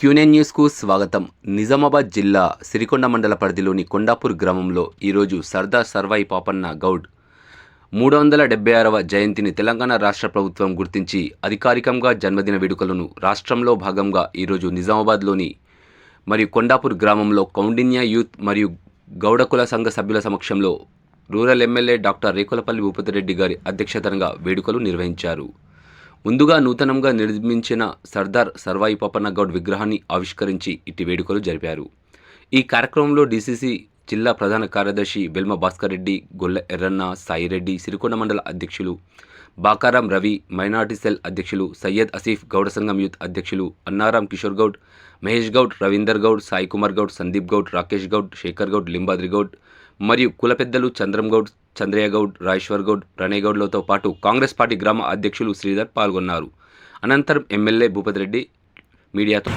క్యూనెన్ న్యూస్కు స్వాగతం. నిజామాబాద్ జిల్లా సిరికొండ మండల పరిధిలోని కొండాపూర్ గ్రామంలో ఈరోజు సర్దార్ సర్వాయి పాపన్న గౌడ్ 376వ జయంతిని తెలంగాణ రాష్ట్ర ప్రభుత్వం గుర్తించి అధికారికంగా జన్మదిన వేడుకలను రాష్ట్రంలో భాగంగా ఈరోజు నిజామాబాద్లోని మరియు కొండాపూర్ గ్రామంలో కౌండిన్య యూత్ మరియు గౌడ కుల సంఘ సభ్యుల సమక్షంలో rural MLA doctor Rekulapalli Bhupathi Reddy గారి అధ్యక్షతన వేడుకలు నిర్వహించారు. ముందుగా నూతనంగా నిర్మించిన సర్దార్ సర్వాయి పాపన్న గౌడ్ విగ్రహాన్ని ఆవిష్కరించి ఇట్టి వేడుకలు జరిపారు. ఈ కార్యక్రమంలో డీసీసీ జిల్లా ప్రధాన కార్యదర్శి వెల్మ భాస్కర్ రెడ్డి, గొల్ల ఎర్రన్న, సాయిరెడ్డి, సిరికొండ మండల అధ్యక్షులు బాకారాం రవి, మైనార్టీ సెల్ అధ్యక్షులు సయ్యద్ అసీఫ్, గౌడ సంఘం యూత్ అధ్యక్షులు అన్నారాం కిషోర్ గౌడ్, మహేష్ గౌడ్, రవీందర్ గౌడ్, సాయి కుమార్ గౌడ్, సందీప్ గౌడ్, రాకేష్ గౌడ్, శేఖర్ గౌడ్, లింబాద్రి గౌడ్ మరియు కుల పెద్దలు చంద్రం గౌడ్, చంద్రయ్య గౌడ్, రాజేశ్వర్ గౌడ్, ప్రణయ్ గౌడ్లతో పాటు కాంగ్రెస్ పార్టీ గ్రామ అధ్యక్షులు శ్రీధర్ పాల్గొన్నారు. అనంతరం ఎమ్మెల్యే భూపతిరెడ్డి మీడియాతో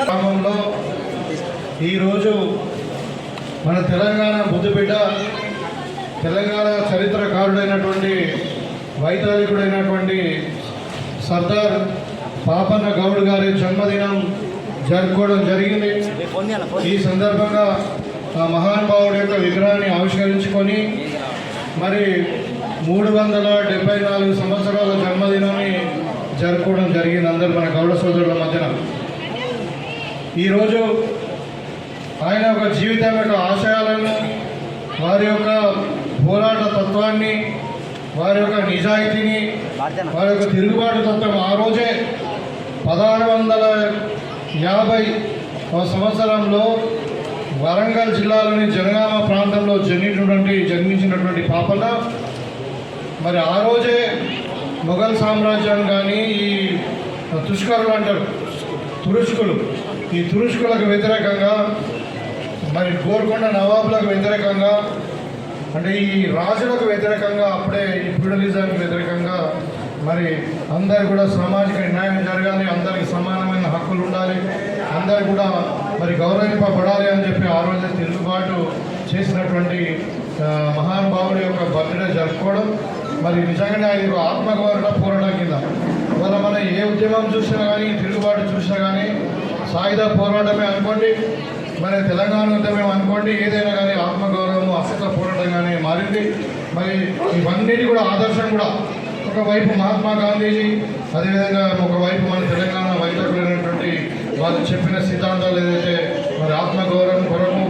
గ్రామంలో ఈరోజు మన తెలంగాణ ముద్దుబిడ్డ, తెలంగాణ చరిత్రకారుడైనటువంటి వైతాళికుడైనటువంటి సర్దార్ పాపన్న గౌడ్ గారి జన్మదినం జరుపుకోవడం జరిగింది. ఈ సందర్భంగా ఆ మహానుభావుడి యొక్క విగ్రహాన్ని ఆవిష్కరించుకొని మరి 374 సంవత్సరాల జన్మదినాన్ని జరుపుకోవడం జరిగింది అందరూ మన గౌడ సోదరుల మధ్యన. ఈరోజు ఆయన యొక్క జీవితం యొక్క ఆశయాలను, వారి యొక్క పోరాట తత్వాన్ని, వారి యొక్క నిజాయితీని, వారి యొక్క తిరుగుబాటు తత్వం ఆ రోజే 1650 సంవత్సరంలో వరంగల్ జిల్లాలోని జనగామ ప్రాంతంలో జన్మించినటువంటి పాపన్న మరి ఆ రోజే మొఘల్ సామ్రాజ్యం కానీ ఈ తుష్కరులు అంటారు, తురుష్కులు, ఈ తురుష్కులకు వ్యతిరేకంగా మరి గోల్కొండ నవాబులకు వ్యతిరేకంగా, అంటే ఈ రాజులకు వ్యతిరేకంగా, అప్పుడే ఈ ఫ్యూడలిజానికి వ్యతిరేకంగా మరి అందరు కూడా సామాజిక న్యాయం జరగాలి, అందరికి సమానమైన హక్కులు ఉండాలి, అందరు కూడా మరి గౌరవింపబడాలి అని చెప్పి ఆ రోజు తిరుగుబాటు చేసినటువంటి మహానుభావుడి యొక్క బర్త్డే జరుపుకోవడం మరి నిజంగానే ఆయన ఆత్మగౌరవ పోరాటం కింద. ఇవాళ మనం ఏ ఉద్యమం చూసినా కానీ, తిరుగుబాటు చూసినా కానీ సాయుధ పోరాటమే అనుకోండి, మరి తెలంగాణ ఉద్యమం అనుకోండి, ఏదైనా కానీ ఆత్మగౌరవం అసత పోరాటంగానే మారింది. మరి ఇవన్నిటి కూడా ఆదర్శం కూడా ఒకవైపు మహాత్మా గాంధీజీ, అదేవిధంగా ఒకవైపు మన తెలంగాణ వైద్యులైనటువంటి వాళ్ళు చెప్పిన సిద్ధాంతాలు ఏదైతే మరి ఆత్మగౌరవం కొరకు,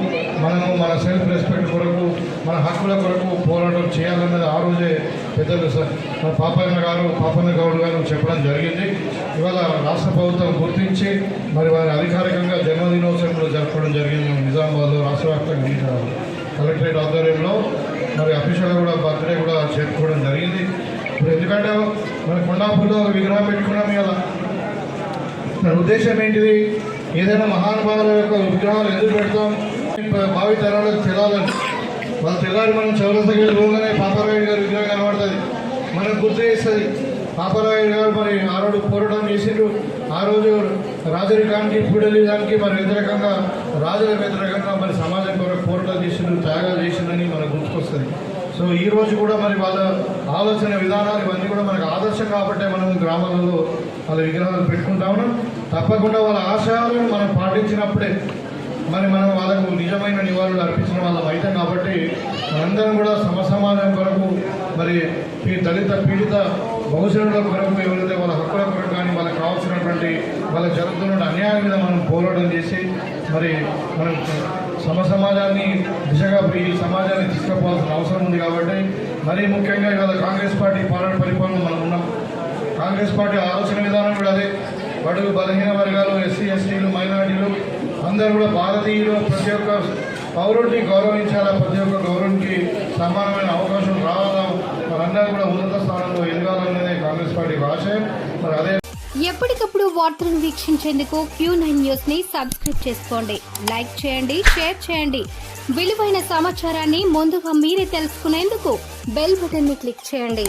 మనము మన సెల్ఫ్ రెస్పెక్ట్ కొరకు, మన హక్కుల కొరకు పోరాటం చేయాలన్నది ఆ రోజే పెద్దలు పాపన్న గౌడ్ గారు చెప్పడం జరిగింది. ఇవాళ రాష్ట్ర ప్రభుత్వం గుర్తించి మరి వారి అధికారికంగా జన్మదినోత్సవంలో జరపడం జరిగింది. నిజామాబాద్లో రాష్ట్ర వ్యాప్తంగా కలెక్టరేట్ ఆధ్వర్యంలో మరి అఫీషియల్గా కూడా బర్త్డే కూడా జరుపుకోవడం జరిగింది. ఇప్పుడు ఎందుకంటే మన కొండాపూర్లో ఒక విగ్రహం పెట్టుకున్నాం. ఇలా దాని ఉద్దేశం ఏంటిది? ఏదైనా మహానుభావుల యొక్క విగ్రహాలు ఎందుకు పెడతాం? భావి తరాలకు తెలాలని. వాళ్ళు తెల్లారి మనం చౌరస్తకి పోగానే పాపారాయుడు గారి విగ్రహం కనబడుతుంది, మనకు గుర్తు చేస్తుంది. పాపారాయుడు గారు మరి ఆ రోజు పోరాటం చేసిండ్రు. ఆ రోజు రాజరికానికి, ఫ్యూడలిజానికి మరి వ్యతిరేకంగా, రాజులకు వ్యతిరేకంగా మరి సమాజం కొరకు పోరాటం చేసిండ్రు, త్యాగాలు చేసిండ్రని మనకు గుర్తుకొస్తుంది. సో ఈ రోజు కూడా మరి వాళ్ళ ఆలోచన విధానాలు ఇవన్నీ కూడా మనకు ఆదర్శం కాబట్టి మనం గ్రామాలలో వాళ్ళ విగ్రహాలు పెట్టుకుంటా ఉన్నాం. తప్పకుండా వాళ్ళ ఆశయాలను మనం పాటించినప్పుడే మరి మనం వాళ్ళకు నిజమైన నివాళులు అర్పించిన వాళ్ళం అవుతాం. కాబట్టి మనందరం కూడా సమసమాజం కొరకు, మరి దళిత పీడిత బహుజనుల కొరకు, ఎవరైతే వాళ్ళ హక్కుల కొరకు కానీ వాళ్ళకి కావాల్సినటువంటి వాళ్ళకి జరుగుతున్న అన్యాయం మీద మనం పోరాటం చేసి మరి మనం సమసమాజాన్ని దిశగా ఈ సమాజాన్ని తీసుకుపోవాల్సిన అవసరం ఉంది. కాబట్టి మరీ ముఖ్యంగా ఇవాళ కాంగ్రెస్ పార్టీ పరిపాలన మనం ఉన్నాం. కాంగ్రెస్ పార్టీ ఆలోచన విధానం కూడా అదే. బడుగు బలహీన వర్గాలు, ఎస్సీ ఎస్టీలు, మైనారిటీలు అందరూ కూడా భారతీయులు, ప్రతి ఒక్క పౌరుడిని గౌరవించాలా, ప్రతి ఒక్క గౌరవానికి సమానమైన అవకాశం రావాలా, మనందరూ కూడా ఉన్నత స్థానంలో ఎదగాలనేది కాంగ్రెస్ పార్టీ ఆశయం. మరి అదే ఎప్పటికప్పుడు వార్తలను వీక్షించేందుకు Q9 న్యూస్ ని సబ్స్క్రైబ్ చేసుకోండి, లైక్ చేయండి, షేర్ చేయండి. విలువైన సమాచారాన్ని ముందుగా మీరే తెలుసుకునేందుకు బెల్ బటన్ ని క్లిక్ చేయండి.